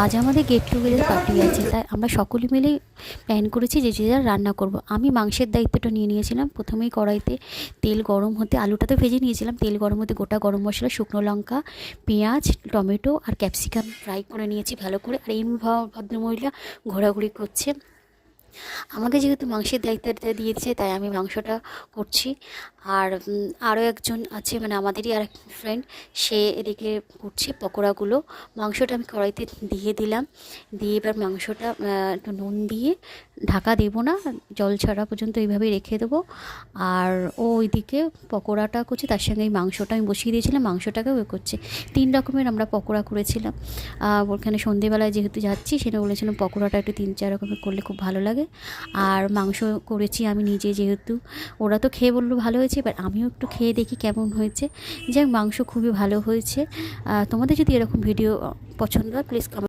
আজ আমাদের get together party আছে, তাই আমরা সকলে মিলে প্ল্যান করেছি যে যে যার রান্না করব। আমি মাংসের দায়িত্বটা নিয়ে নিয়েছিলাম। প্রথমেই কড়াইতে তেল গরম হতে, আলুটা তো ভেজে নিয়েছিলাম, তেল গরম হতে গোটা গরম মশলা, শুকনো লঙ্কা, পেঁয়াজ, টমেটো আর ক্যাপসিকাম ফ্রাই করে নিয়েছি ভালো করে। আর এই ভদ্রমহিলা ঘোরাঘুরি করছে। আমাকে যেহেতু মাংসের দায়িত্বটা দিয়েছে তাই আমি মাংসটা করছি। আর আরও একজন আছে, মানে আমাদেরই আর এক ফ্রেন্ড, সে এদিকে করছে পকোড়াগুলো। মাংসটা আমি কড়াইতে দিয়ে দিলাম, দিয়ে এবার মাংসটা একটু নুন দিয়ে ঢাকা দেবো না, জল ছাড়া পর্যন্ত এইভাবেই রেখে দেবো। আর ও ওইদিকে পকোড়াটা করছে, তার সঙ্গে এই মাংসটা আমি বসিয়ে দিয়েছিলাম, মাংসটাকেও এ করছে। 3 রকমের আমরা পকোড়া করেছিলাম। ওখানে সন্ধেবেলায় যেহেতু যাচ্ছি, সেটা বলেছিলাম পকোড়াটা একটু 3-4 রকমের করলে খুব ভালো লাগে। আর মাংস করেছি আমি নিজে, যেহেতু ওরা তো খেয়ে বললো ভালো হয়েছে, এবার আমিও একটু খেয়ে দেখি কেমন হয়েছে। যাই হোক, মাংস খুবই ভালো হয়েছে। তোমাদের যদি এরকম ভিডিও পছন্দ হয় প্লিজ কমেন্ট